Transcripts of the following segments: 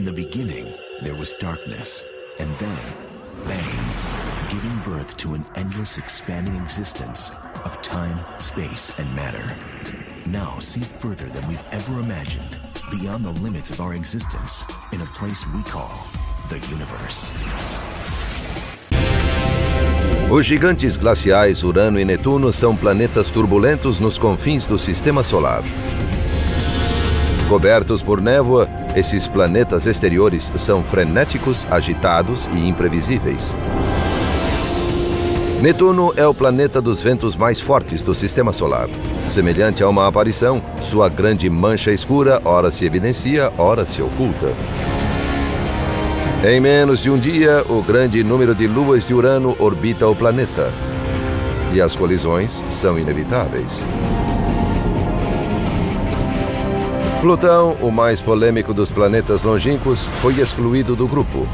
In the beginning, there was darkness, and then, bang, giving birth to an endless expanding existence of time, space, and matter. Now see further than we've ever imagined, beyond the limits of our existence, in a place we call the universe. Os gigantes glaciais Urano e Netuno são planetas turbulentos nos confins do Sistema Solar. Cobertos por névoa, esses planetas exteriores são frenéticos, agitados e imprevisíveis. Netuno é o planeta dos ventos mais fortes do Sistema Solar. Semelhante a uma aparição, sua grande mancha escura ora se evidencia, ora se oculta. Em menos de um dia, o grande número de luas de Urano orbita o planeta. E as colisões são inevitáveis. Plutão, o mais polêmico dos planetas longínquos, foi excluído do grupo.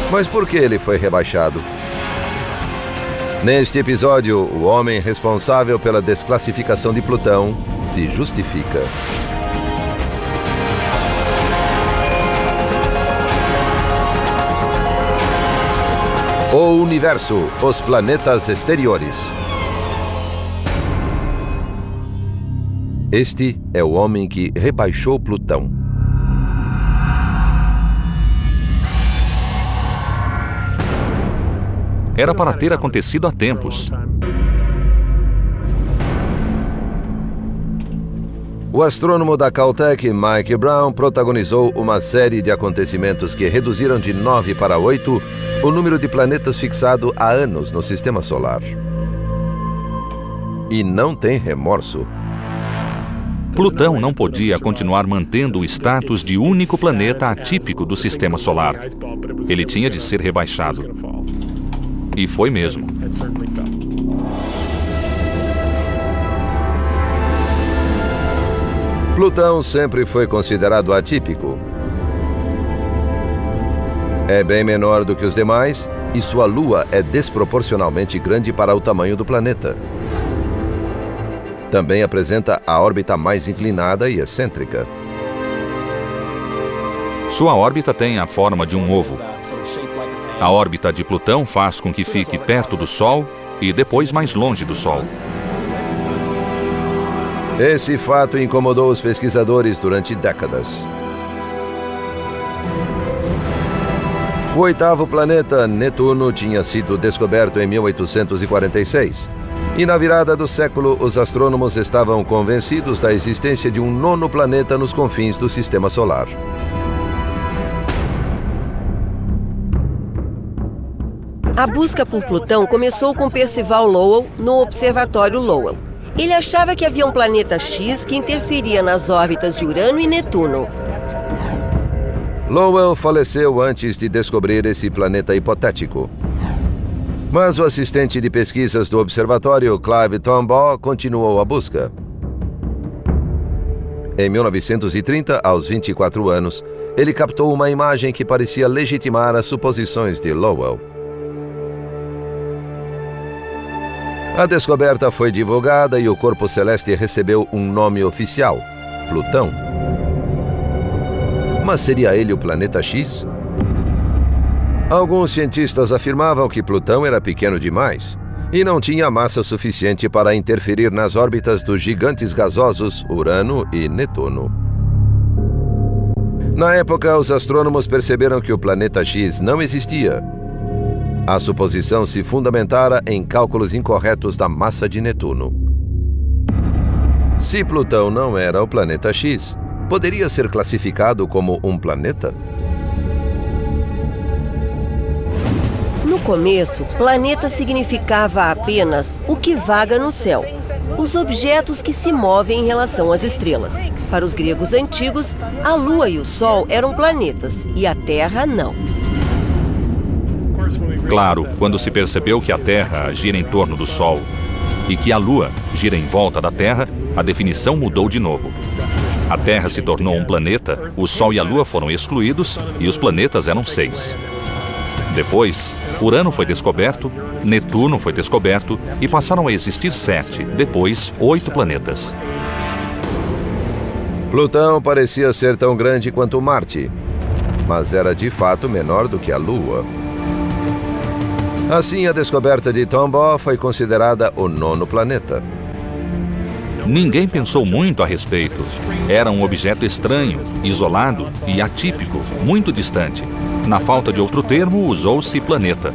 Mas por que ele foi rebaixado? Neste episódio, o homem responsável pela desclassificação de Plutão se justifica. O Universo, os planetas exteriores. Este é o homem que rebaixou Plutão. Era para ter acontecido há tempos. O astrônomo da Caltech, Mike Brown, protagonizou uma série de acontecimentos que reduziram de 9 para 8 o número de planetas fixado há anos no Sistema Solar. E não tem remorso. Plutão não podia continuar mantendo o status de único planeta atípico do Sistema Solar. Ele tinha de ser rebaixado. E foi mesmo. Plutão sempre foi considerado atípico. É bem menor do que os demais e sua lua é desproporcionalmente grande para o tamanho do planeta. Também apresenta a órbita mais inclinada e excêntrica. Sua órbita tem a forma de um ovo. A órbita de Plutão faz com que fique perto do Sol e depois mais longe do Sol. Esse fato incomodou os pesquisadores durante décadas. O oitavo planeta, Netuno, tinha sido descoberto em 1846. E na virada do século, os astrônomos estavam convencidos da existência de um nono planeta nos confins do Sistema Solar. A busca por Plutão começou com Percival Lowell no Observatório Lowell. Ele achava que havia um planeta X que interferia nas órbitas de Urano e Netuno. Lowell faleceu antes de descobrir esse planeta hipotético. Mas o assistente de pesquisas do observatório, Clive Tombaugh, continuou a busca. Em 1930, aos 24 anos, ele captou uma imagem que parecia legitimar as suposições de Lowell. A descoberta foi divulgada e o corpo celeste recebeu um nome oficial: Plutão. Mas seria ele o planeta X? Alguns cientistas afirmavam que Plutão era pequeno demais e não tinha massa suficiente para interferir nas órbitas dos gigantes gasosos Urano e Netuno. Na época, os astrônomos perceberam que o planeta X não existia. A suposição se fundamentara em cálculos incorretos da massa de Netuno. Se Plutão não era o planeta X, poderia ser classificado como um planeta? No começo, planeta significava apenas o que vaga no céu, os objetos que se movem em relação às estrelas. Para os gregos antigos, a Lua e o Sol eram planetas e a Terra não. Claro, quando se percebeu que a Terra gira em torno do Sol e que a Lua gira em volta da Terra, a definição mudou de novo. A Terra se tornou um planeta, o Sol e a Lua foram excluídos e os planetas eram 6. Depois, Urano foi descoberto, Netuno foi descoberto e passaram a existir 7, depois 8 planetas. Plutão parecia ser tão grande quanto Marte, mas era de fato menor do que a Lua. Assim, a descoberta de Tombaugh foi considerada o 9º planeta. Ninguém pensou muito a respeito. Era um objeto estranho, isolado e atípico, muito distante. Na falta de outro termo, usou-se planeta.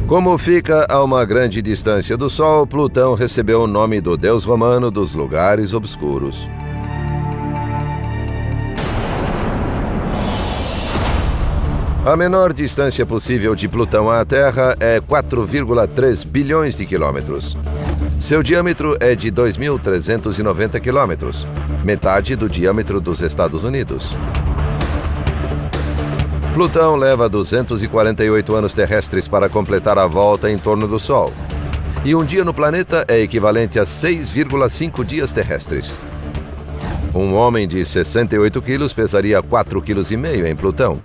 Como fica a uma grande distância do Sol, Plutão recebeu o nome do deus romano dos lugares obscuros. A menor distância possível de Plutão à Terra é 4,3 bilhões de quilômetros. Seu diâmetro é de 2.390 quilômetros, metade do diâmetro dos Estados Unidos. Plutão leva 248 anos terrestres para completar a volta em torno do Sol. E um dia no planeta é equivalente a 6,5 dias terrestres. Um homem de 68 quilos pesaria 4,5 quilos em Plutão.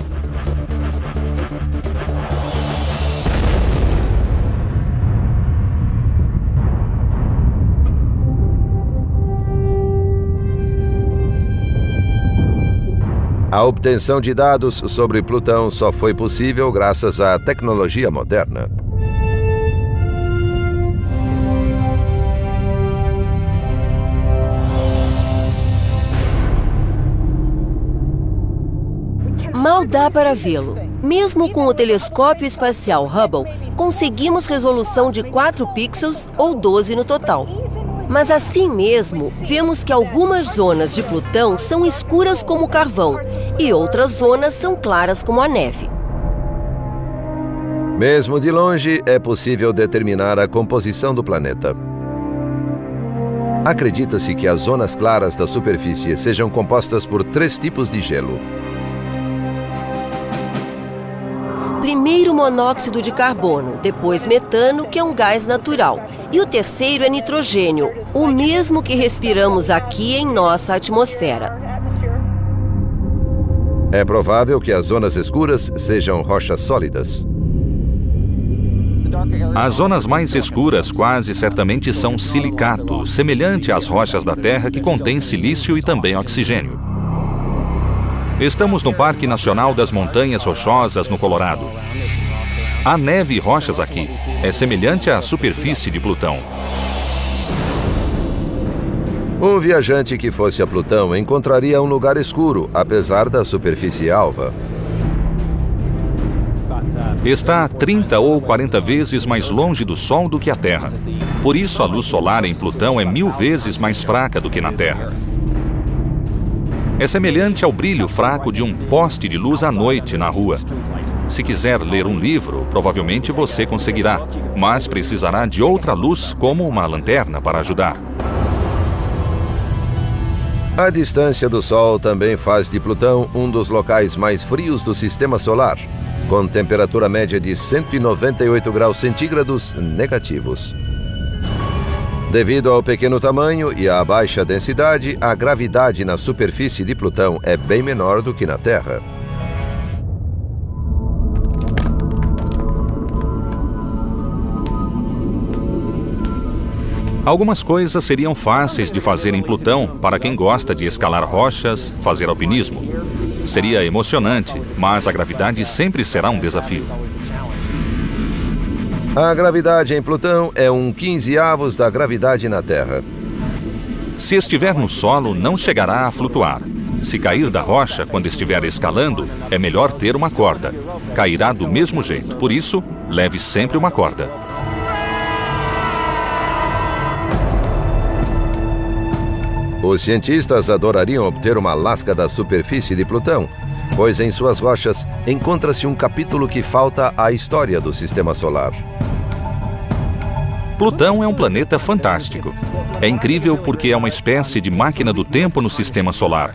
A obtenção de dados sobre Plutão só foi possível graças à tecnologia moderna. Mal dá para vê-lo. Mesmo com o telescópio espacial Hubble, conseguimos resolução de 4 pixels ou 12 no total. Mas assim mesmo, vemos que algumas zonas de Plutão são escuras como carvão e outras zonas são claras como a neve. Mesmo de longe, é possível determinar a composição do planeta. Acredita-se que as zonas claras da superfície sejam compostas por 3 tipos de gelo. Primeiro monóxido de carbono, depois metano, que é um gás natural. E o terceiro é nitrogênio, o mesmo que respiramos aqui em nossa atmosfera. É provável que as zonas escuras sejam rochas sólidas. As zonas mais escuras quase certamente são silicato, semelhante às rochas da Terra que contém silício e também oxigênio. Estamos no Parque Nacional das Montanhas Rochosas, no Colorado. Há neve e rochas aqui. É semelhante à superfície de Plutão. Um viajante que fosse a Plutão encontraria um lugar escuro, apesar da superfície alva. Está 30 ou 40 vezes mais longe do Sol do que a Terra. Por isso, a luz solar em Plutão é 1000 vezes mais fraca do que na Terra. É semelhante ao brilho fraco de um poste de luz à noite na rua. Se quiser ler um livro, provavelmente você conseguirá, mas precisará de outra luz, como uma lanterna, para ajudar. A distância do Sol também faz de Plutão um dos locais mais frios do Sistema Solar, com temperatura média de 198 graus centígrados negativos. Devido ao pequeno tamanho e à baixa densidade, a gravidade na superfície de Plutão é bem menor do que na Terra. Algumas coisas seriam fáceis de fazer em Plutão para quem gosta de escalar rochas, fazer alpinismo. Seria emocionante, mas a gravidade sempre será um desafio. A gravidade em Plutão é 1/15 da gravidade na Terra. Se estiver no solo, não chegará a flutuar. Se cair da rocha quando estiver escalando, é melhor ter uma corda. Cairá do mesmo jeito. Por isso, leve sempre uma corda. Os cientistas adorariam obter uma lasca da superfície de Plutão, pois em suas rochas encontra-se um capítulo que falta à história do Sistema Solar. Plutão é um planeta fantástico. É incrível porque é uma espécie de máquina do tempo no Sistema Solar.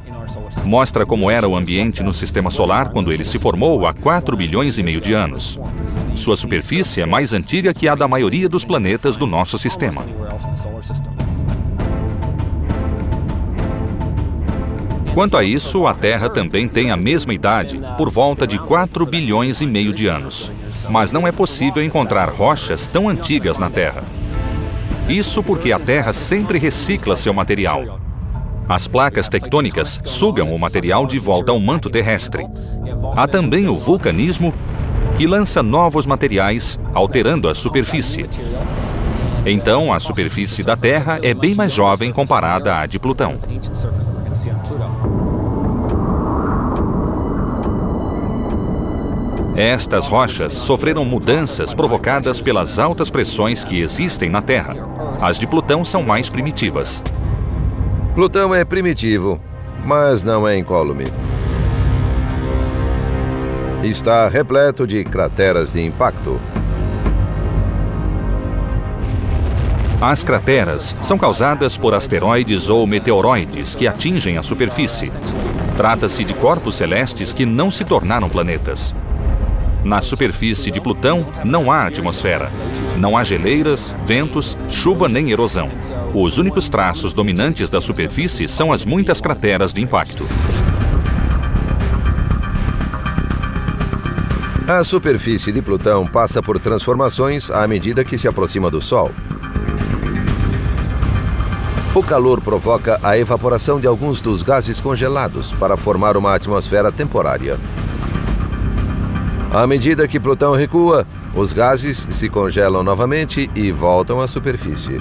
Mostra como era o ambiente no Sistema Solar quando ele se formou há 4,5 bilhões de anos. Sua superfície é mais antiga que a da maioria dos planetas do nosso sistema. Quanto a isso, a Terra também tem a mesma idade, por volta de 4,5 bilhões de anos. Mas não é possível encontrar rochas tão antigas na Terra. Isso porque a Terra sempre recicla seu material. As placas tectônicas sugam o material de volta ao manto terrestre. Há também o vulcanismo, que lança novos materiais, alterando a superfície. Então, a superfície da Terra é bem mais jovem comparada à de Plutão. Estas rochas sofreram mudanças provocadas pelas altas pressões que existem na Terra. As de Plutão são mais primitivas. Plutão é primitivo, mas não é incólume. Está repleto de crateras de impacto. As crateras são causadas por asteroides ou meteoroides que atingem a superfície. Trata-se de corpos celestes que não se tornaram planetas. Na superfície de Plutão não há atmosfera. Não há geleiras, ventos, chuva nem erosão. Os únicos traços dominantes da superfície são as muitas crateras de impacto. A superfície de Plutão passa por transformações à medida que se aproxima do Sol. O calor provoca a evaporação de alguns dos gases congelados para formar uma atmosfera temporária. À medida que Plutão recua, os gases se congelam novamente e voltam à superfície.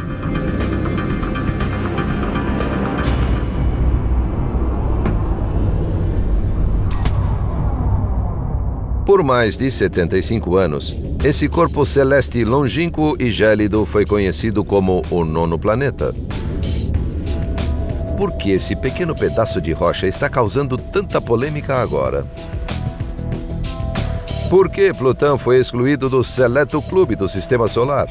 Por mais de 75 anos, esse corpo celeste longínquo e gélido foi conhecido como o nono planeta. Por que esse pequeno pedaço de rocha está causando tanta polêmica agora? Por que Plutão foi excluído do seleto clube do Sistema Solar?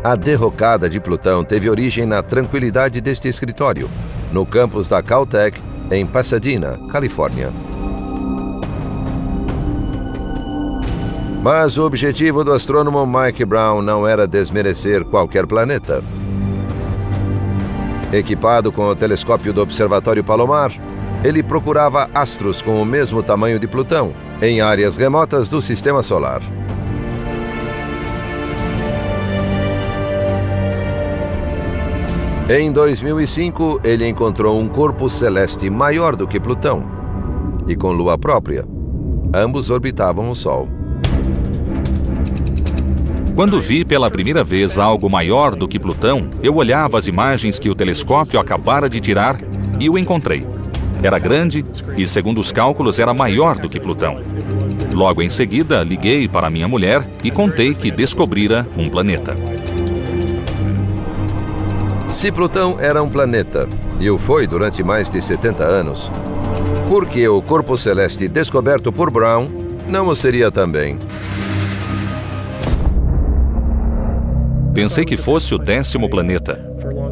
A derrocada de Plutão teve origem na tranquilidade deste escritório, no campus da Caltech, em Pasadena, Califórnia. Mas o objetivo do astrônomo Mike Brown não era desmerecer qualquer planeta. Equipado com o telescópio do Observatório Palomar, ele procurava astros com o mesmo tamanho de Plutão, em áreas remotas do Sistema Solar. Em 2005, ele encontrou um corpo celeste maior do que Plutão e com lua própria. Ambos orbitavam o Sol. Quando vi pela primeira vez algo maior do que Plutão, eu olhava as imagens que o telescópio acabara de tirar e o encontrei. Era grande e, segundo os cálculos, era maior do que Plutão. Logo em seguida, liguei para minha mulher e contei que descobrira um planeta. Se Plutão era um planeta, e o foi durante mais de 70 anos, por que o corpo celeste descoberto por Brown não o seria também? Pensei que fosse o 10º planeta.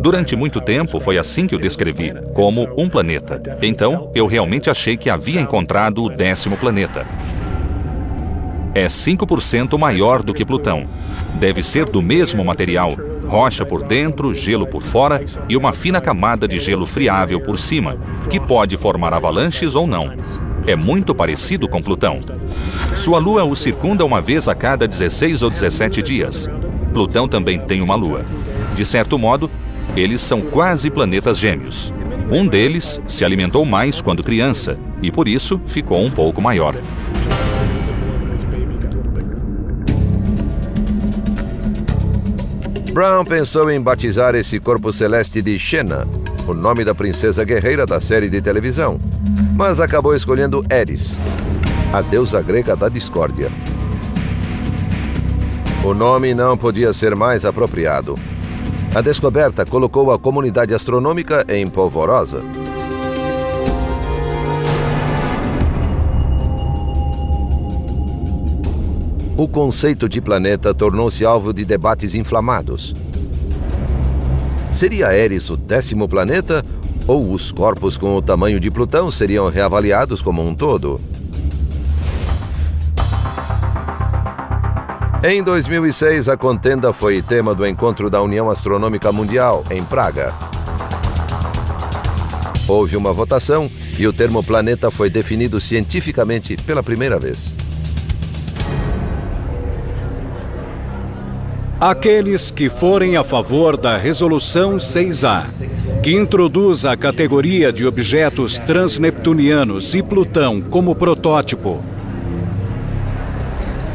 Durante muito tempo foi assim que o descrevi, como um planeta. Então, eu realmente achei que havia encontrado o 10º planeta. É 5% maior do que Plutão. Deve ser do mesmo material, rocha por dentro, gelo por fora e uma fina camada de gelo friável por cima, que pode formar avalanches ou não. É muito parecido com Plutão. Sua lua o circunda uma vez a cada 16 ou 17 dias. Plutão também tem uma lua. De certo modo, eles são quase planetas gêmeos. Um deles se alimentou mais quando criança e, por isso, ficou um pouco maior. Brown pensou em batizar esse corpo celeste de Xena, o nome da princesa guerreira da série de televisão, mas acabou escolhendo Eris, a deusa grega da discórdia. O nome não podia ser mais apropriado. A descoberta colocou a comunidade astronômica em polvorosa. O conceito de planeta tornou-se alvo de debates inflamados. Seria Eris o 10º planeta ou os corpos com o tamanho de Plutão seriam reavaliados como um todo? Em 2006, a contenda foi tema do encontro da União Astronômica Mundial, em Praga. Houve uma votação e o termo planeta foi definido cientificamente pela primeira vez. Aqueles que forem a favor da Resolução 6A, que introduz a categoria de objetos transneptunianos e Plutão como protótipo.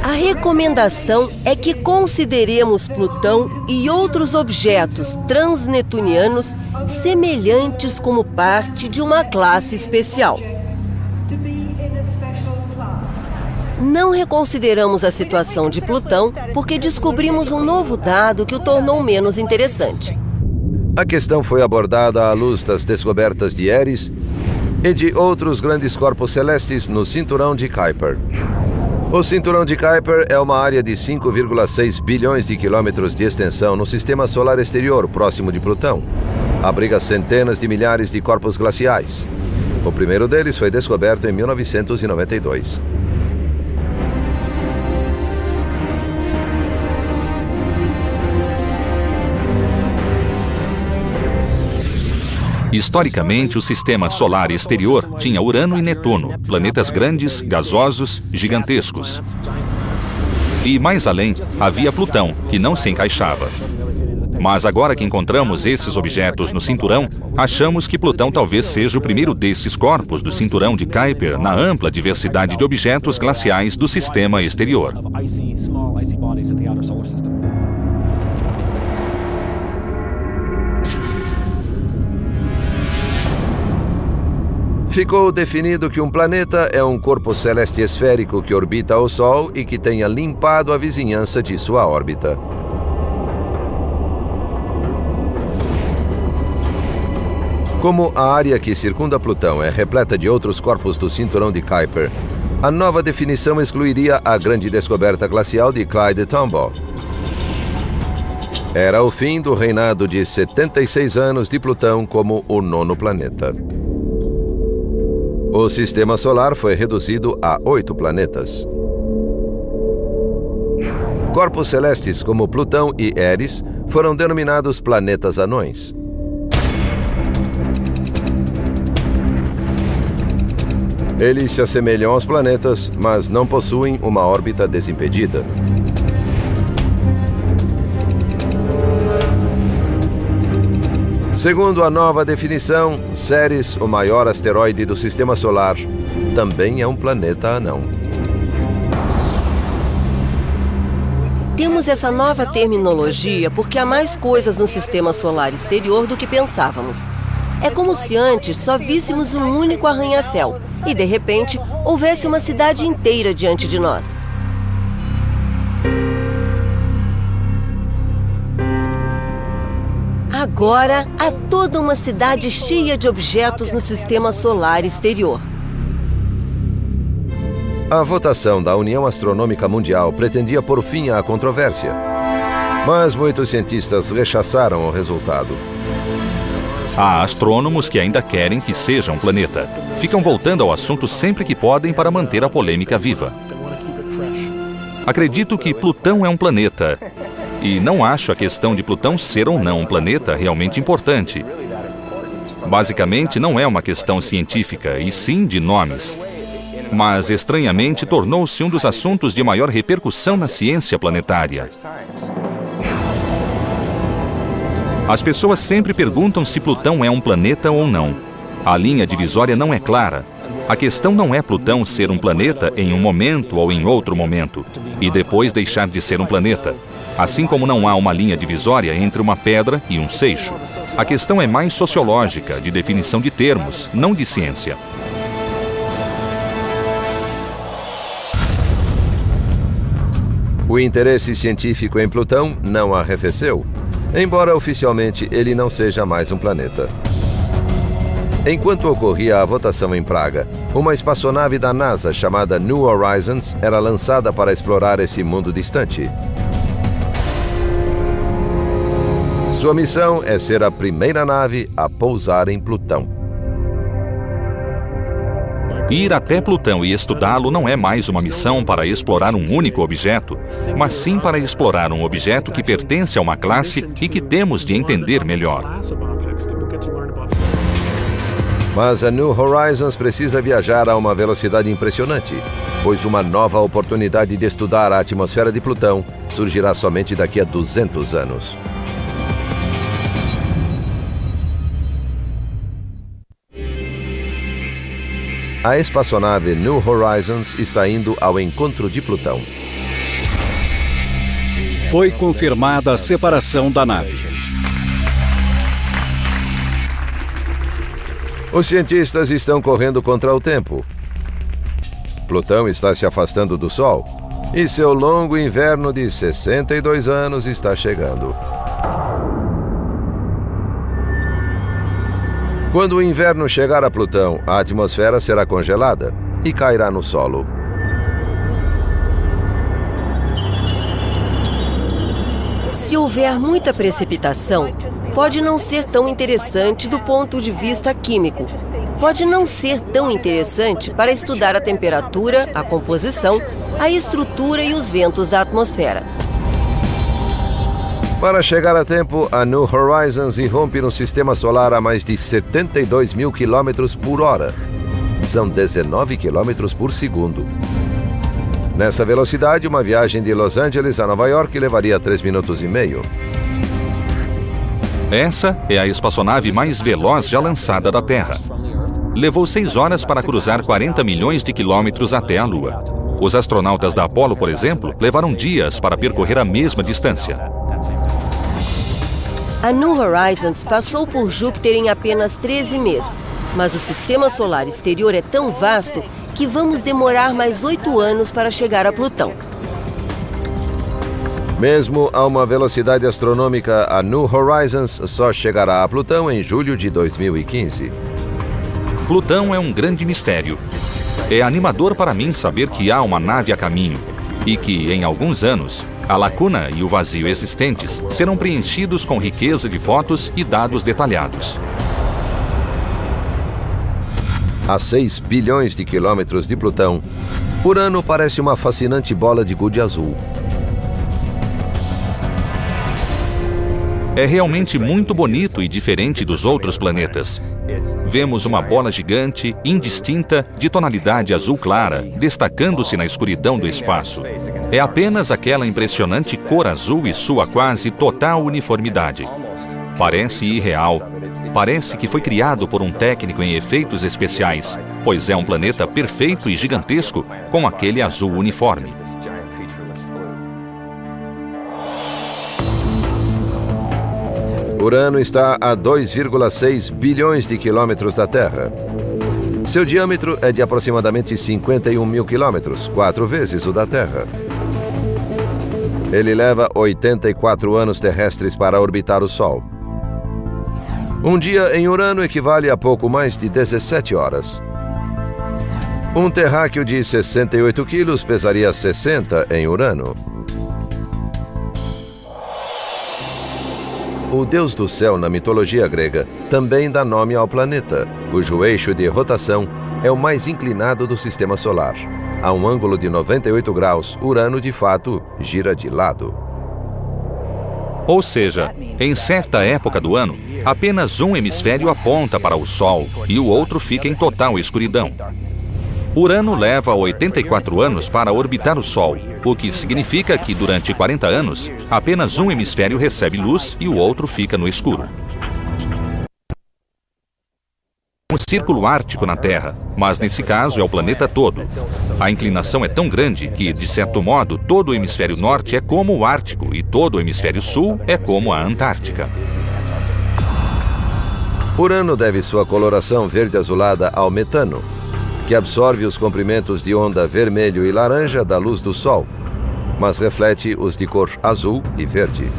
A recomendação é que consideremos Plutão e outros objetos transneptunianos semelhantes como parte de uma classe especial. Não reconsideramos a situação de Plutão porque descobrimos um novo dado que o tornou menos interessante. A questão foi abordada à luz das descobertas de Eris e de outros grandes corpos celestes no cinturão de Kuiper. O cinturão de Kuiper é uma área de 5,6 bilhões de quilômetros de extensão no sistema solar exterior, próximo de Plutão. Abriga centenas de milhares de corpos glaciais. O primeiro deles foi descoberto em 1992. Historicamente, o sistema solar exterior tinha Urano e Netuno, planetas grandes, gasosos, gigantescos. E mais além, havia Plutão, que não se encaixava. Mas agora que encontramos esses objetos no cinturão, achamos que Plutão talvez seja o primeiro desses corpos do cinturão de Kuiper na ampla diversidade de objetos glaciais do sistema exterior. Ficou definido que um planeta é um corpo celeste esférico que orbita o Sol e que tenha limpado a vizinhança de sua órbita. Como a área que circunda Plutão é repleta de outros corpos do cinturão de Kuiper, a nova definição excluiria a grande descoberta glacial de Clyde Tombaugh. Era o fim do reinado de 76 anos de Plutão como o nono planeta. O sistema solar foi reduzido a 8 planetas. Corpos celestes como Plutão e Eris foram denominados planetas anões. Eles se assemelham aos planetas, mas não possuem uma órbita desimpedida. Segundo a nova definição, Ceres, o maior asteroide do Sistema Solar, também é um planeta anão. Temos essa nova terminologia porque há mais coisas no Sistema Solar exterior do que pensávamos. É como se antes só víssemos um único arranha-céu e, de repente, houvesse uma cidade inteira diante de nós. Agora, há toda uma cidade cheia de objetos no Sistema Solar exterior. A votação da União Astronômica Mundial pretendia pôr fim à controvérsia, mas muitos cientistas rechaçaram o resultado. Há astrônomos que ainda querem que seja um planeta. Ficam voltando ao assunto sempre que podem para manter a polêmica viva. Acredito que Plutão é um planeta. E não acho a questão de Plutão ser ou não um planeta realmente importante. Basicamente, não é uma questão científica, e sim de nomes. Mas, estranhamente, tornou-se um dos assuntos de maior repercussão na ciência planetária. As pessoas sempre perguntam se Plutão é um planeta ou não. A linha divisória não é clara. A questão não é Plutão ser um planeta em um momento ou em outro momento, e depois deixar de ser um planeta. Assim como não há uma linha divisória entre uma pedra e um seixo. A questão é mais sociológica, de definição de termos, não de ciência. O interesse científico em Plutão não arrefeceu, embora oficialmente ele não seja mais um planeta. Enquanto ocorria a votação em Praga, uma espaçonave da NASA chamada New Horizons era lançada para explorar esse mundo distante. Sua missão é ser a primeira nave a pousar em Plutão. Ir até Plutão e estudá-lo não é mais uma missão para explorar um único objeto, mas sim para explorar um objeto que pertence a uma classe e que temos de entender melhor. Mas a New Horizons precisa viajar a uma velocidade impressionante, pois uma nova oportunidade de estudar a atmosfera de Plutão surgirá somente daqui a 200 anos. A espaçonave New Horizons está indo ao encontro de Plutão. Foi confirmada a separação da nave. Os cientistas estão correndo contra o tempo. Plutão está se afastando do Sol e seu longo inverno de 62 anos está chegando. Quando o inverno chegar a Plutão, a atmosfera será congelada e cairá no solo. Se houver muita precipitação, pode não ser tão interessante do ponto de vista químico. Pode não ser tão interessante para estudar a temperatura, a composição, a estrutura e os ventos da atmosfera. Para chegar a tempo, a New Horizons irrompe no sistema solar a mais de 72 mil quilômetros por hora. São 19 quilômetros por segundo. Nessa velocidade, uma viagem de Los Angeles a Nova York levaria 3 minutos e meio. Essa é a espaçonave mais veloz já lançada da Terra. Levou 6 horas para cruzar 40 milhões de quilômetros até a Lua. Os astronautas da Apollo, por exemplo, levaram dias para percorrer a mesma distância. A New Horizons passou por Júpiter em apenas 13 meses, mas o sistema solar exterior é tão vasto que vamos demorar mais 8 anos para chegar a Plutão. Mesmo a uma velocidade astronômica, a New Horizons só chegará a Plutão em julho de 2015. Plutão é um grande mistério. É animador para mim saber que há uma nave a caminho e que, em alguns anos, a lacuna e o vazio existentes serão preenchidos com riqueza de fotos e dados detalhados. A 6 bilhões de quilômetros de Plutão, Urano parece uma fascinante bola de gude azul. É realmente muito bonito e diferente dos outros planetas. Vemos uma bola gigante, indistinta, de tonalidade azul clara, destacando-se na escuridão do espaço. É apenas aquela impressionante cor azul e sua quase total uniformidade. Parece irreal. Parece que foi criado por um técnico em efeitos especiais, pois é um planeta perfeito e gigantesco, com aquele azul uniforme. Urano está a 2,6 bilhões de quilômetros da Terra. Seu diâmetro é de aproximadamente 51 mil quilômetros, 4 vezes o da Terra. Ele leva 84 anos terrestres para orbitar o Sol. Um dia em Urano equivale a pouco mais de 17 horas. Um terráqueo de 68 quilos pesaria 60 em Urano. O deus do céu na mitologia grega também dá nome ao planeta, cujo eixo de rotação é o mais inclinado do sistema solar. A um ângulo de 98 graus, Urano de fato gira de lado. Ou seja, em certa época do ano, apenas um hemisfério aponta para o Sol e o outro fica em total escuridão. Urano leva 84 anos para orbitar o Sol, o que significa que durante 40 anos, apenas um hemisfério recebe luz e o outro fica no escuro. Um círculo ártico na Terra, mas nesse caso é o planeta todo. A inclinação é tão grande que, de certo modo, todo o hemisfério norte é como o Ártico e todo o hemisfério sul é como a Antártica. Urano deve sua coloração verde-azulada ao metano, que absorve os comprimentos de onda vermelho e laranja da luz do Sol, mas reflete os de cor azul e verde.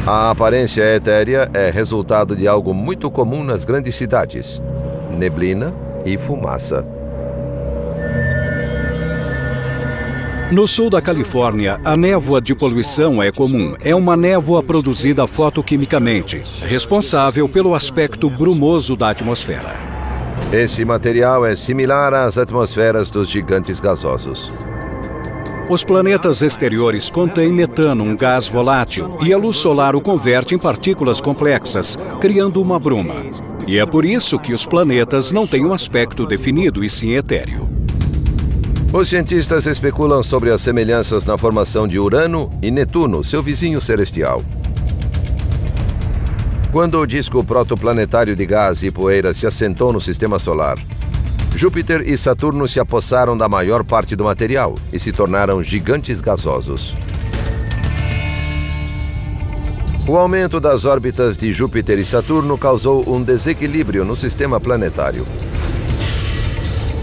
A aparência etérea é resultado de algo muito comum nas grandes cidades: neblina e fumaça. No sul da Califórnia, a névoa de poluição é comum. É uma névoa produzida fotoquimicamente, responsável pelo aspecto brumoso da atmosfera. Esse material é similar às atmosferas dos gigantes gasosos. Os planetas exteriores contêm metano, um gás volátil, e a luz solar o converte em partículas complexas, criando uma bruma. E é por isso que os planetas não têm um aspecto definido e sim etéreo. Os cientistas especulam sobre as semelhanças na formação de Urano e Netuno, seu vizinho celestial. Quando o disco protoplanetário de gás e poeira se assentou no Sistema Solar, Júpiter e Saturno se apossaram da maior parte do material e se tornaram gigantes gasosos. O aumento das órbitas de Júpiter e Saturno causou um desequilíbrio no sistema planetário.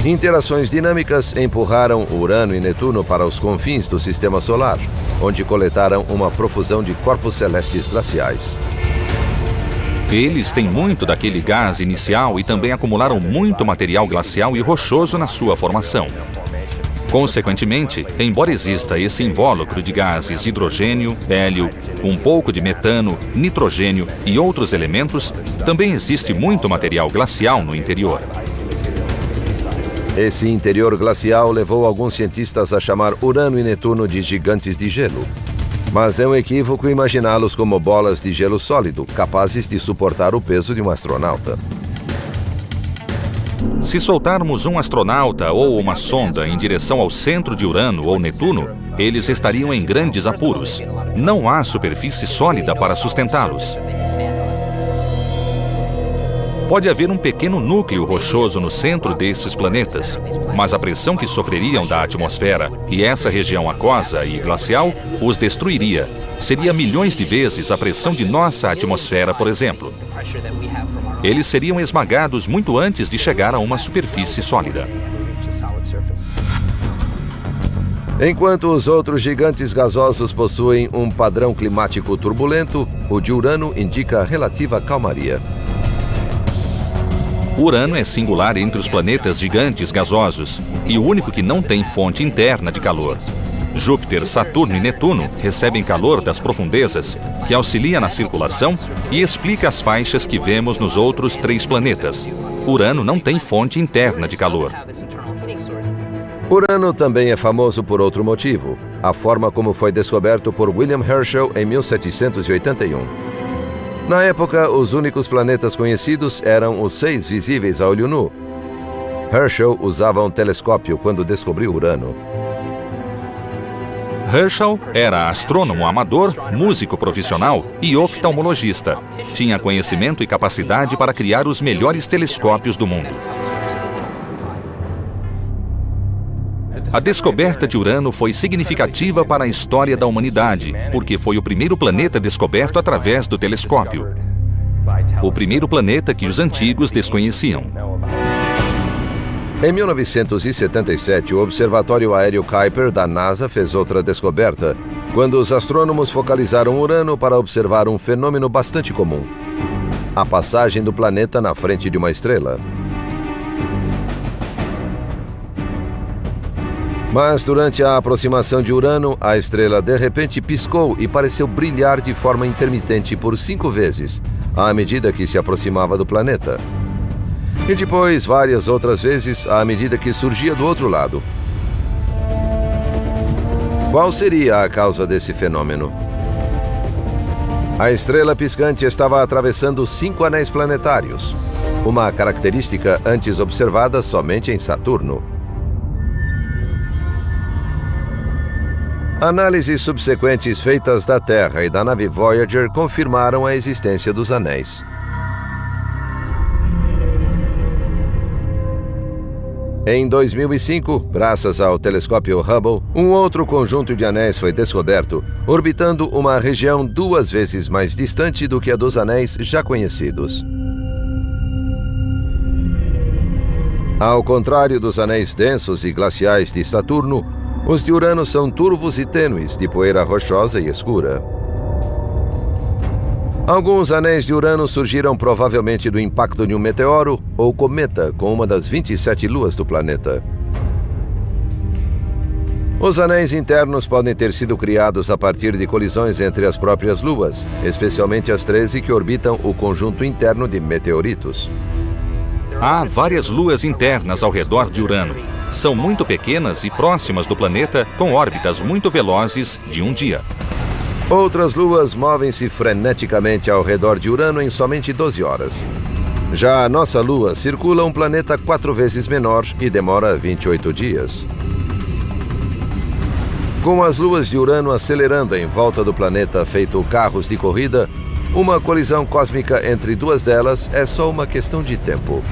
Interações dinâmicas empurraram Urano e Netuno para os confins do Sistema Solar, onde coletaram uma profusão de corpos celestes glaciais. Eles têm muito daquele gás inicial e também acumularam muito material glacial e rochoso na sua formação. Consequentemente, embora exista esse invólucro de gases hidrogênio, hélio, um pouco de metano, nitrogênio e outros elementos, também existe muito material glacial no interior. Esse interior glacial levou alguns cientistas a chamar Urano e Netuno de gigantes de gelo. Mas é um equívoco imaginá-los como bolas de gelo sólido, capazes de suportar o peso de um astronauta. Se soltarmos um astronauta ou uma sonda em direção ao centro de Urano ou Netuno, eles estariam em grandes apuros. Não há superfície sólida para sustentá-los. Pode haver um pequeno núcleo rochoso no centro desses planetas, mas a pressão que sofreriam da atmosfera e essa região aquosa e glacial os destruiria. Seria milhões de vezes a pressão de nossa atmosfera, por exemplo. Eles seriam esmagados muito antes de chegar a uma superfície sólida. Enquanto os outros gigantes gasosos possuem um padrão climático turbulento, o de Urano indica relativa calmaria. Urano é singular entre os planetas gigantes gasosos e o único que não tem fonte interna de calor. Júpiter, Saturno e Netuno recebem calor das profundezas, que auxilia na circulação e explica as faixas que vemos nos outros 3 planetas. Urano não tem fonte interna de calor. Urano também é famoso por outro motivo: a forma como foi descoberto por William Herschel em 1781. Na época, os únicos planetas conhecidos eram os 6 visíveis a olho nu. Herschel usava um telescópio quando descobriu Urano. Herschel era astrônomo amador, músico profissional e oftalmologista. Tinha conhecimento e capacidade para criar os melhores telescópios do mundo. A descoberta de Urano foi significativa para a história da humanidade, porque foi o primeiro planeta descoberto através do telescópio. O primeiro planeta que os antigos desconheciam. Em 1977, o Observatório Aéreo Kuiper da NASA fez outra descoberta, quando os astrônomos focalizaram Urano para observar um fenômeno bastante comum: a passagem do planeta na frente de uma estrela. Mas durante a aproximação de Urano, a estrela de repente piscou e pareceu brilhar de forma intermitente por 5 vezes, à medida que se aproximava do planeta. E depois, várias outras vezes, à medida que surgia do outro lado. Qual seria a causa desse fenômeno? A estrela piscante estava atravessando 5 anéis planetários, uma característica antes observada somente em Saturno. Análises subsequentes feitas da Terra e da nave Voyager confirmaram a existência dos anéis. Em 2005, graças ao telescópio Hubble, um outro conjunto de anéis foi descoberto, orbitando uma região 2 vezes mais distante do que a dos anéis já conhecidos. Ao contrário dos anéis densos e glaciais de Saturno, os de Urano são turvos e tênues, de poeira rochosa e escura. Alguns anéis de Urano surgiram provavelmente do impacto de um meteoro ou cometa com uma das 27 luas do planeta. Os anéis internos podem ter sido criados a partir de colisões entre as próprias luas, especialmente as 13 que orbitam o conjunto interno de meteoritos. Há várias luas internas ao redor de Urano. São muito pequenas e próximas do planeta, com órbitas muito velozes de um dia. Outras luas movem-se freneticamente ao redor de Urano em somente 12 horas. Já a nossa Lua circula um planeta 4 vezes menor e demora 28 dias. Com as luas de Urano acelerando em volta do planeta feito carros de corrida, uma colisão cósmica entre duas delas é só uma questão de tempo.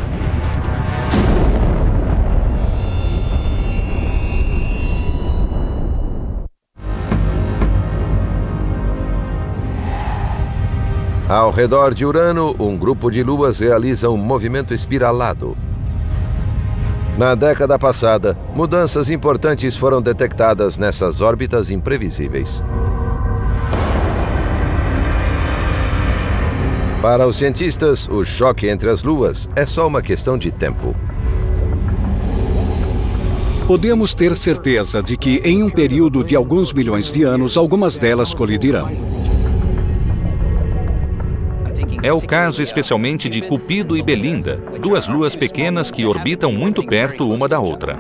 Ao redor de Urano, um grupo de luas realiza um movimento espiralado. Na década passada, mudanças importantes foram detectadas nessas órbitas imprevisíveis. Para os cientistas, o choque entre as luas é só uma questão de tempo. Podemos ter certeza de que, em um período de alguns milhões de anos, algumas delas colidirão. É o caso especialmente de Cupido e Belinda, duas luas pequenas que orbitam muito perto uma da outra.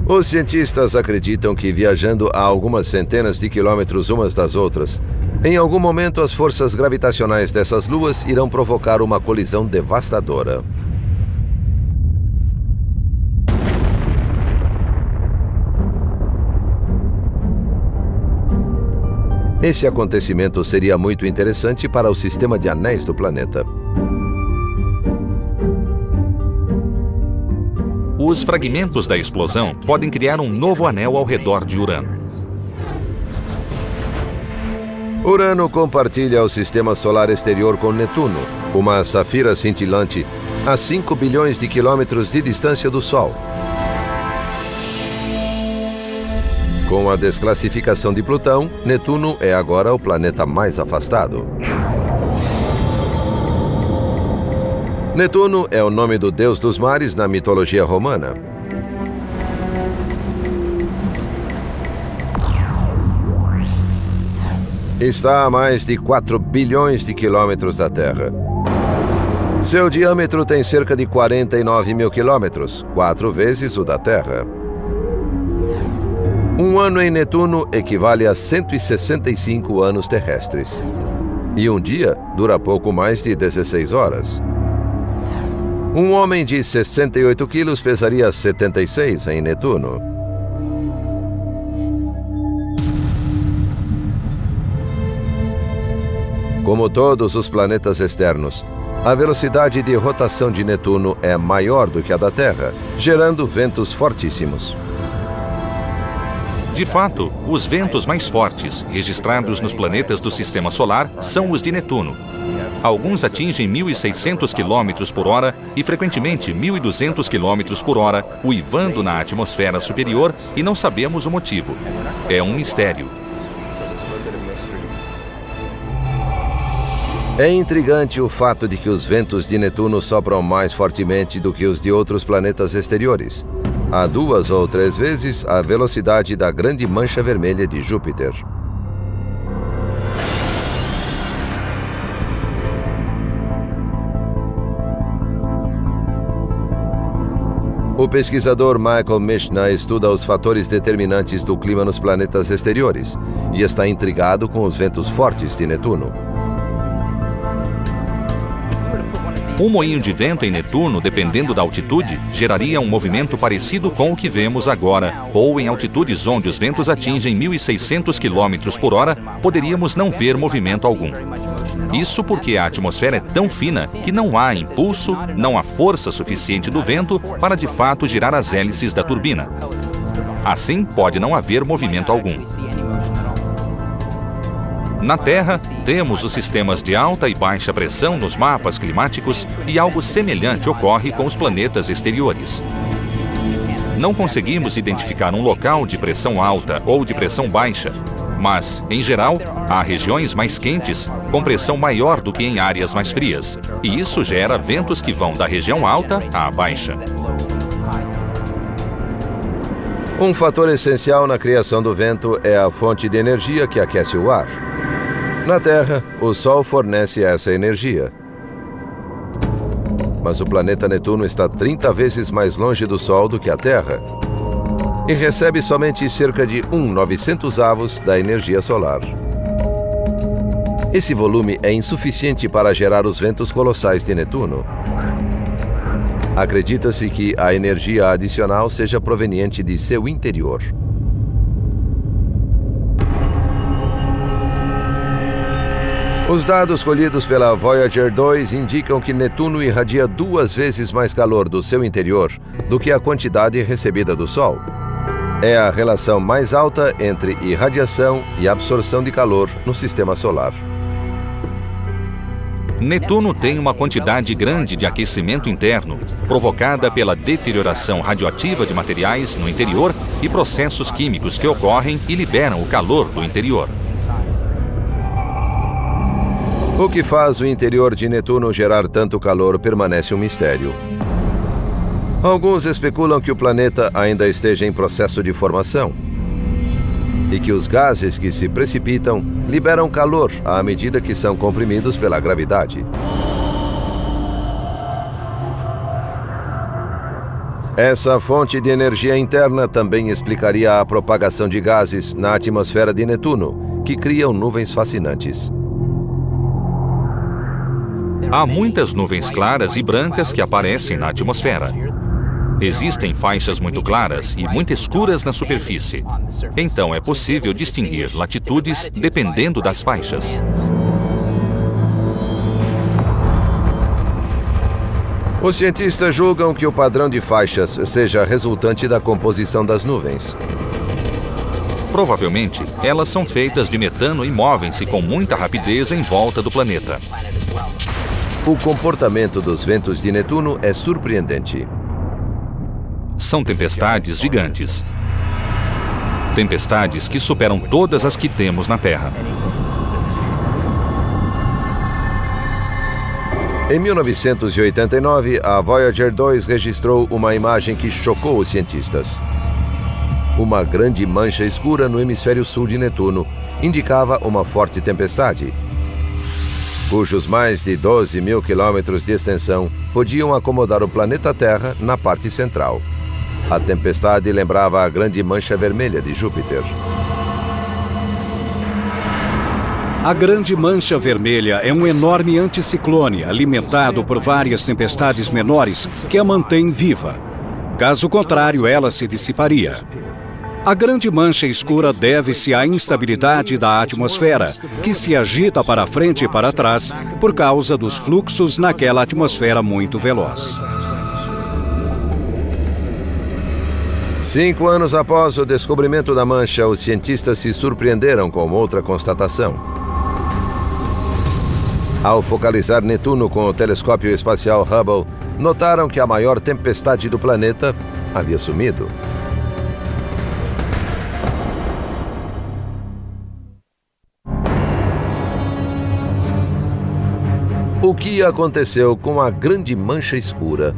Os cientistas acreditam que, viajando a algumas centenas de quilômetros umas das outras, em algum momento as forças gravitacionais dessas luas irão provocar uma colisão devastadora. Esse acontecimento seria muito interessante para o sistema de anéis do planeta. Os fragmentos da explosão podem criar um novo anel ao redor de Urano. Urano compartilha o sistema solar exterior com Netuno, uma safira cintilante, a 5 bilhões de quilômetros de distância do Sol. Com a desclassificação de Plutão, Netuno é agora o planeta mais afastado. Netuno é o nome do deus dos mares na mitologia romana. Está a mais de 4 bilhões de quilômetros da Terra. Seu diâmetro tem cerca de 49 mil quilômetros, 4 vezes o da Terra. Um ano em Netuno equivale a 165 anos terrestres. E um dia dura pouco mais de 16 horas. Um homem de 68 quilos pesaria 76 em Netuno. Como todos os planetas externos, a velocidade de rotação de Netuno é maior do que a da Terra, gerando ventos fortíssimos. De fato, os ventos mais fortes registrados nos planetas do Sistema Solar são os de Netuno. Alguns atingem 1.600 km por hora e frequentemente 1.200 km por hora, uivando na atmosfera superior e não sabemos o motivo. É um mistério. É intrigante o fato de que os ventos de Netuno sopram mais fortemente do que os de outros planetas exteriores, a 2 ou 3 vezes a velocidade da grande mancha vermelha de Júpiter. O pesquisador Michael Mishna estuda os fatores determinantes do clima nos planetas exteriores e está intrigado com os ventos fortes de Netuno. Um moinho de vento em Netuno, dependendo da altitude, geraria um movimento parecido com o que vemos agora, ou em altitudes onde os ventos atingem 1.600 km por hora, poderíamos não ver movimento algum. Isso porque a atmosfera é tão fina que não há impulso, não há força suficiente do vento para de fato girar as hélices da turbina. Assim, pode não haver movimento algum. Na Terra, temos os sistemas de alta e baixa pressão nos mapas climáticos e algo semelhante ocorre com os planetas exteriores. Não conseguimos identificar um local de pressão alta ou de pressão baixa, mas, em geral, há regiões mais quentes com pressão maior do que em áreas mais frias, e isso gera ventos que vão da região alta à baixa. Um fator essencial na criação do vento é a fonte de energia que aquece o ar. Na Terra, o Sol fornece essa energia. Mas o planeta Netuno está 30 vezes mais longe do Sol do que a Terra e recebe somente cerca de 1/900º da energia solar. Esse volume é insuficiente para gerar os ventos colossais de Netuno. Acredita-se que a energia adicional seja proveniente de seu interior. Os dados colhidos pela Voyager 2 indicam que Netuno irradia 2 vezes mais calor do seu interior do que a quantidade recebida do Sol. É a relação mais alta entre irradiação e absorção de calor no sistema solar. Netuno tem uma quantidade grande de aquecimento interno, provocada pela deterioração radioativa de materiais no interior e processos químicos que ocorrem e liberam o calor do interior. O que faz o interior de Netuno gerar tanto calor permanece um mistério. Alguns especulam que o planeta ainda esteja em processo de formação e que os gases que se precipitam liberam calor à medida que são comprimidos pela gravidade. Essa fonte de energia interna também explicaria a propagação de gases na atmosfera de Netuno, que criam nuvens fascinantes. Há muitas nuvens claras e brancas que aparecem na atmosfera. Existem faixas muito claras e muito escuras na superfície. Então é possível distinguir latitudes dependendo das faixas. Os cientistas julgam que o padrão de faixas seja resultante da composição das nuvens. Provavelmente, elas são feitas de metano e movem-se com muita rapidez em volta do planeta. O comportamento dos ventos de Netuno é surpreendente. São tempestades gigantes. Tempestades que superam todas as que temos na Terra. Em 1989, a Voyager 2 registrou uma imagem que chocou os cientistas. Uma grande mancha escura no hemisfério sul de Netuno indicava uma forte tempestade, cujos mais de 12 mil quilômetros de extensão podiam acomodar o planeta Terra na parte central. A tempestade lembrava a grande mancha vermelha de Júpiter. A Grande Mancha Vermelha é um enorme anticiclone alimentado por várias tempestades menores que a mantém viva. Caso contrário, ela se dissiparia. A Grande Mancha Escura deve-se à instabilidade da atmosfera, que se agita para frente e para trás por causa dos fluxos naquela atmosfera muito veloz. 5 anos após o descobrimento da mancha, os cientistas se surpreenderam com outra constatação. Ao focalizar Netuno com o telescópio espacial Hubble, notaram que a maior tempestade do planeta havia sumido. O que aconteceu com a Grande Mancha Escura?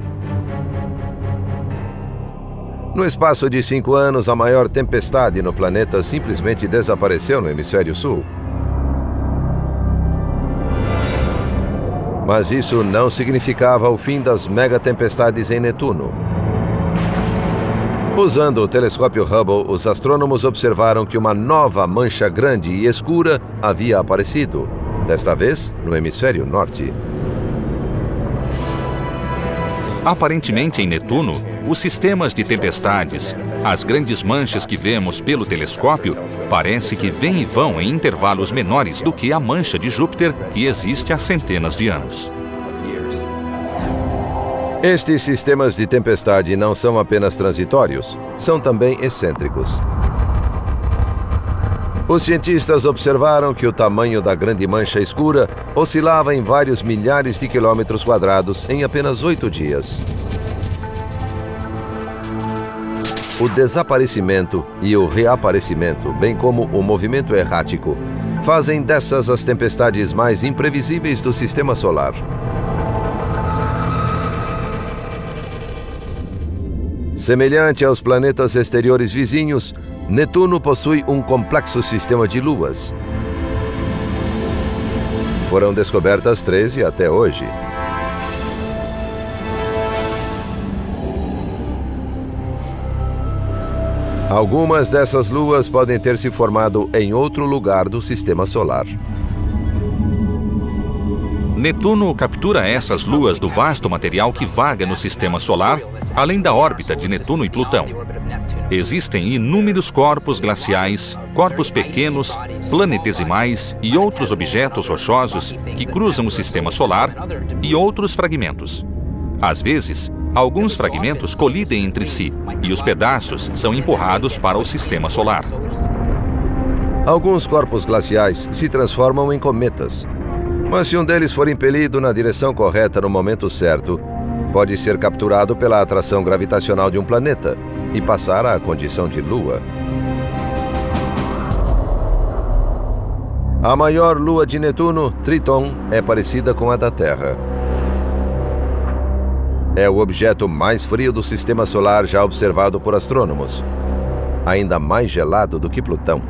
No espaço de 5 anos, a maior tempestade no planeta simplesmente desapareceu no hemisfério sul. Mas isso não significava o fim das megatempestades em Netuno. Usando o telescópio Hubble, os astrônomos observaram que uma nova mancha grande e escura havia aparecido, desta vez no hemisfério norte. Aparentemente, em Netuno, os sistemas de tempestades, as grandes manchas que vemos pelo telescópio, parece que vêm e vão em intervalos menores do que a mancha de Júpiter, que existe há centenas de anos. Estes sistemas de tempestade não são apenas transitórios, são também excêntricos. Os cientistas observaram que o tamanho da Grande Mancha Escura oscilava em vários milhares de quilômetros quadrados em apenas 8 dias. O desaparecimento e o reaparecimento, bem como o movimento errático, fazem dessas as tempestades mais imprevisíveis do sistema solar. Semelhante aos planetas exteriores vizinhos, Netuno possui um complexo sistema de luas. Foram descobertas 13 até hoje. Algumas dessas luas podem ter se formado em outro lugar do sistema solar. Netuno captura essas luas do vasto material que vaga no sistema solar, além da órbita de Netuno e Plutão. Existem inúmeros corpos glaciais, corpos pequenos, planetesimais e outros objetos rochosos que cruzam o sistema solar e outros fragmentos. Às vezes, alguns fragmentos colidem entre si e os pedaços são empurrados para o sistema solar. Alguns corpos glaciais se transformam em cometas. Mas se um deles for impelido na direção correta no momento certo, pode ser capturado pela atração gravitacional de um planeta e passar à condição de lua. A maior lua de Netuno, Triton, é parecida com a da Terra. É o objeto mais frio do sistema solar já observado por astrônomos. Ainda mais gelado do que Plutão.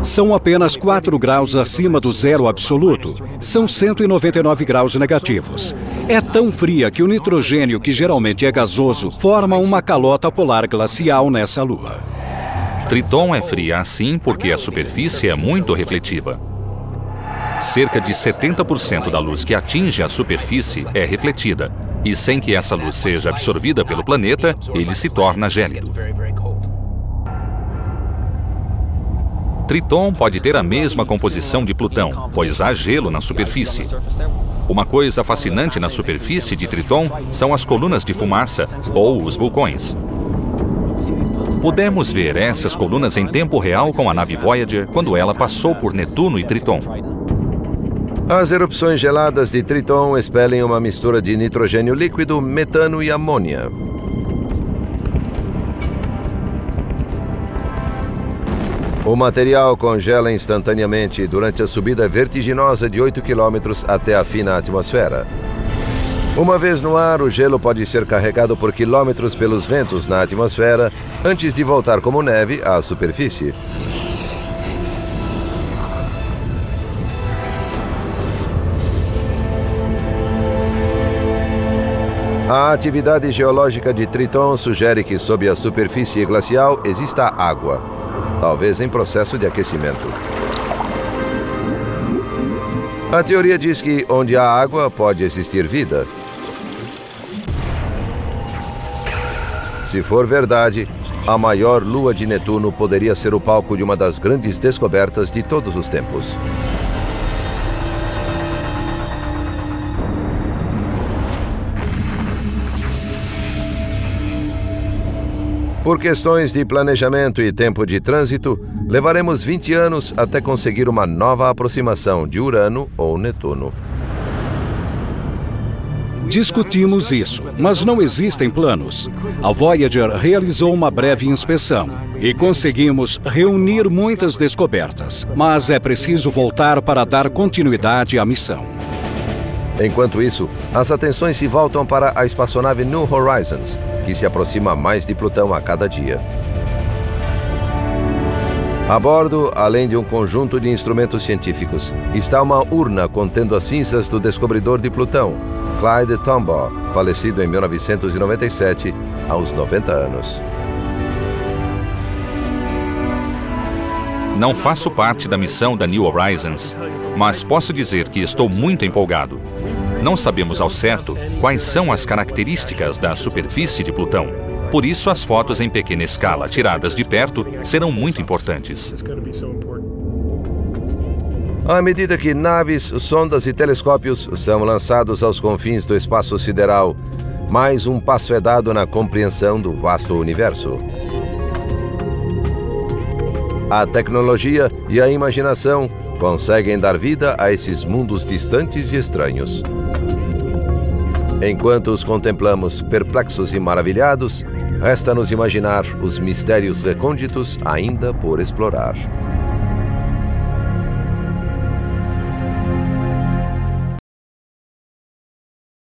São apenas 4 graus acima do zero absoluto. São 199 graus negativos. É tão fria que o nitrogênio, que geralmente é gasoso, forma uma calota polar glacial nessa lua. Triton é fria assim porque a superfície é muito refletiva. Cerca de 70% da luz que atinge a superfície é refletida, e sem que essa luz seja absorvida pelo planeta, ele se torna gélido. Triton pode ter a mesma composição de Plutão, pois há gelo na superfície. Uma coisa fascinante na superfície de Triton são as colunas de fumaça, ou os vulcões. Pudemos ver essas colunas em tempo real com a nave Voyager quando ela passou por Netuno e Triton. As erupções geladas de Triton expelem uma mistura de nitrogênio líquido, metano e amônia. O material congela instantaneamente durante a subida vertiginosa de 8 km até a fina atmosfera. Uma vez no ar, o gelo pode ser carregado por quilômetros pelos ventos na atmosfera antes de voltar como neve à superfície. A atividade geológica de Triton sugere que sob a superfície glacial exista água, talvez em processo de aquecimento. A teoria diz que onde há água pode existir vida. Se for verdade, a maior lua de Netuno poderia ser o palco de uma das grandes descobertas de todos os tempos. Por questões de planejamento e tempo de trânsito, levaremos 20 anos até conseguir uma nova aproximação de Urano ou Netuno. Discutimos isso, mas não existem planos. A Voyager realizou uma breve inspeção e conseguimos reunir muitas descobertas, mas é preciso voltar para dar continuidade à missão. Enquanto isso, as atenções se voltam para a espaçonave New Horizons, que se aproxima mais de Plutão a cada dia. A bordo, além de um conjunto de instrumentos científicos, está uma urna contendo as cinzas do descobridor de Plutão, Clyde Tombaugh, falecido em 1997, aos 90 anos. Não faço parte da missão da New Horizons, mas posso dizer que estou muito empolgado. Não sabemos ao certo quais são as características da superfície de Plutão. Por isso, as fotos em pequena escala tiradas de perto serão muito importantes. À medida que naves, sondas e telescópios são lançados aos confins do espaço sideral, mais um passo é dado na compreensão do vasto universo. A tecnologia e a imaginação conseguem dar vida a esses mundos distantes e estranhos. Enquanto os contemplamos perplexos e maravilhados, resta-nos imaginar os mistérios recônditos ainda por explorar.